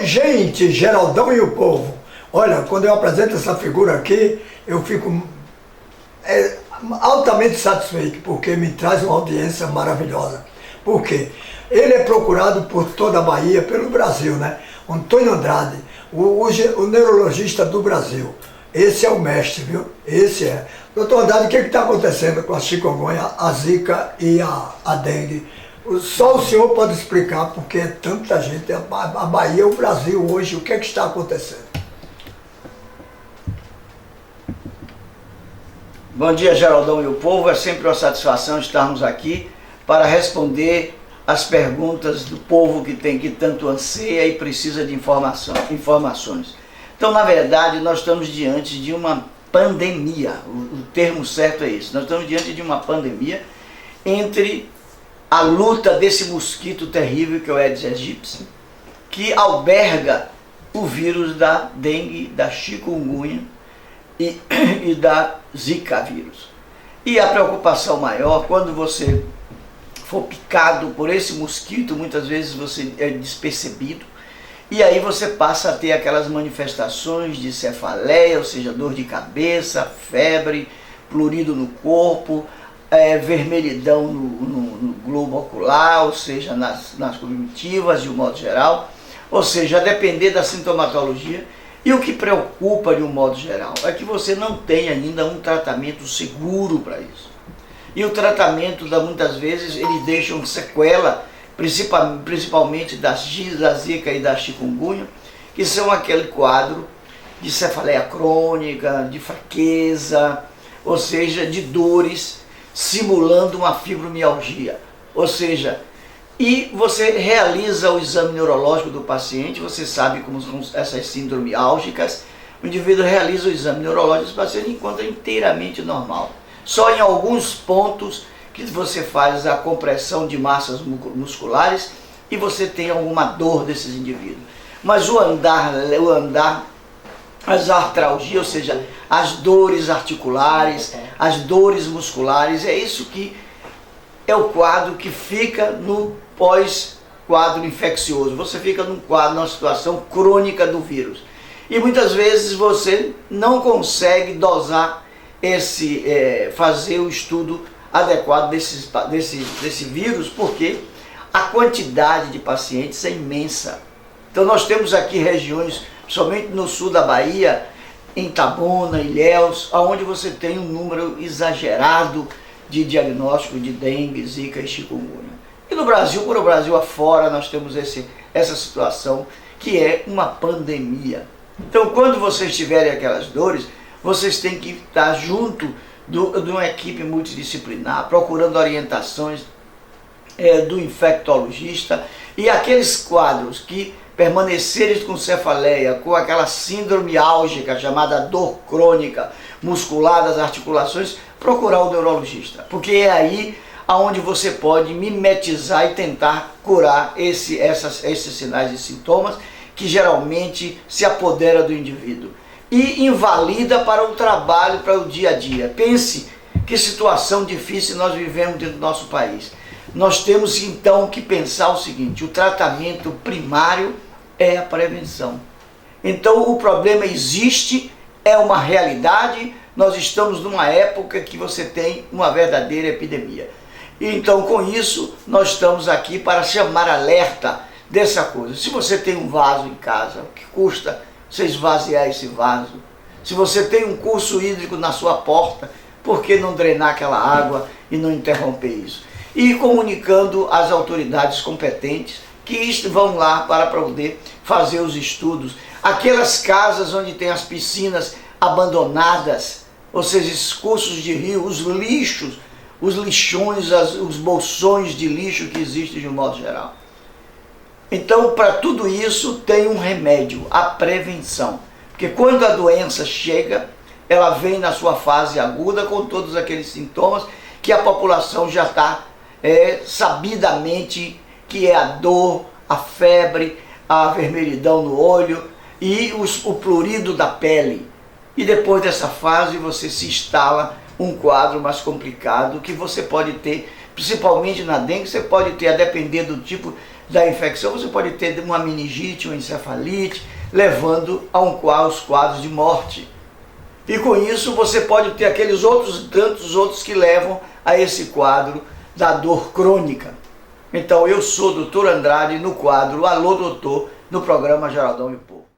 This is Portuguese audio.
Oi, gente, Geraldão e o povo. Olha, quando eu apresento essa figura aqui, eu fico altamente satisfeito, porque me traz uma audiência maravilhosa. Por quê? Ele é procurado por toda a Bahia, pelo Brasil, né? Antônio Andrade, o neurologista do Brasil. Esse é o mestre, viu? Esse é. Doutor Andrade, o que está acontecendo com a chikungunya, a zika e a dengue? Só o senhor pode explicar, porque é tanta gente, a Bahia, o Brasil hoje, o que está acontecendo? Bom dia, Geraldão e o povo. É sempre uma satisfação estarmos aqui para responder as perguntas do povo que tanto anseia e precisa de informações. Então, na verdade, nós estamos diante de uma pandemia. O termo certo é esse. Nós estamos diante de uma pandemia entre a luta desse mosquito terrível que é o Aedes aegypti, que alberga o vírus da dengue, da chikungunya e da zika vírus. E a preocupação maior, quando você for picado por esse mosquito, muitas vezes você é despercebido, e aí você passa a ter aquelas manifestações de cefaleia, ou seja, dor de cabeça, febre, prurido no corpo, vermelhidão no globo ocular, ou seja, nas conjuntivas de um modo geral, ou seja, a depender da sintomatologia. E o que preocupa de um modo geral é que você não tem ainda um tratamento seguro para isso. E o tratamento, muitas vezes, ele deixa uma sequela, principalmente da zika e da chikungunya, que são aquele quadro de cefaleia crônica, de fraqueza, ou seja, de dores, simulando uma fibromialgia. Ou seja, e você realiza o exame neurológico do paciente, você sabe como são essas síndromes álgicas, o indivíduo realiza o exame neurológico do paciente e encontra inteiramente normal. Só em alguns pontos que você faz a compressão de massas musculares e você tem alguma dor desses indivíduos. Mas as artralgias, ou seja, as dores articulares, as dores musculares, é isso que é o quadro que fica no pós-quadro infeccioso. Você fica numa situação crônica do vírus. E muitas vezes você não consegue dosar fazer o estudo adequado desse vírus, porque a quantidade de pacientes é imensa. Então nós temos aqui regiões, somente no sul da Bahia, em Itabuna, Ilhéus, onde você tem um número exagerado de diagnóstico de dengue, zika e chikungunya. E no Brasil, por o Brasil afora, nós temos essa situação que é uma pandemia. Então, quando vocês tiverem aquelas dores, vocês têm que estar junto de uma equipe multidisciplinar, procurando orientações do infectologista, e aqueles quadros que permanecerem com cefaleia, com aquela síndrome álgica chamada dor crônica muscular das articulações, procurar o neurologista, porque é aí aonde você pode mimetizar e tentar curar esses sinais e sintomas que geralmente se apodera do indivíduo e invalida para o trabalho, para o dia a dia. Pense que situação difícil nós vivemos dentro do nosso país. Nós temos então que pensar o seguinte: o tratamento primário é a prevenção. Então o problema existe, é uma realidade, nós estamos numa época que você tem uma verdadeira epidemia. Então com isso nós estamos aqui para chamar alerta dessa coisa. Se você tem um vaso em casa, o que custa você esvaziar esse vaso? Se você tem um curso hídrico na sua porta, por que não drenar aquela água e não interromper isso? E comunicando às autoridades competentes que vão lá para poder fazer os estudos. Aquelas casas onde tem as piscinas abandonadas, ou seja, esses cursos de rio, os lixos, os lixões, os bolsões de lixo que existem de um modo geral. Então, para tudo isso tem um remédio, a prevenção. Porque quando a doença chega, ela vem na sua fase aguda com todos aqueles sintomas que a população já está sabidamente, que é a dor, a febre, a vermelhidão no olho e o prurido da pele. E depois dessa fase você se instala um quadro mais complicado que você pode ter, principalmente na dengue, você pode ter, a depender do tipo da infecção, você pode ter uma meningite, uma encefalite, levando aos quadros de morte. E com isso você pode ter aqueles tantos outros que levam a esse quadro da dor crônica. Então eu sou o Dr. Andrade no quadro Alô Doutor, no programa Geraldão e o Povo.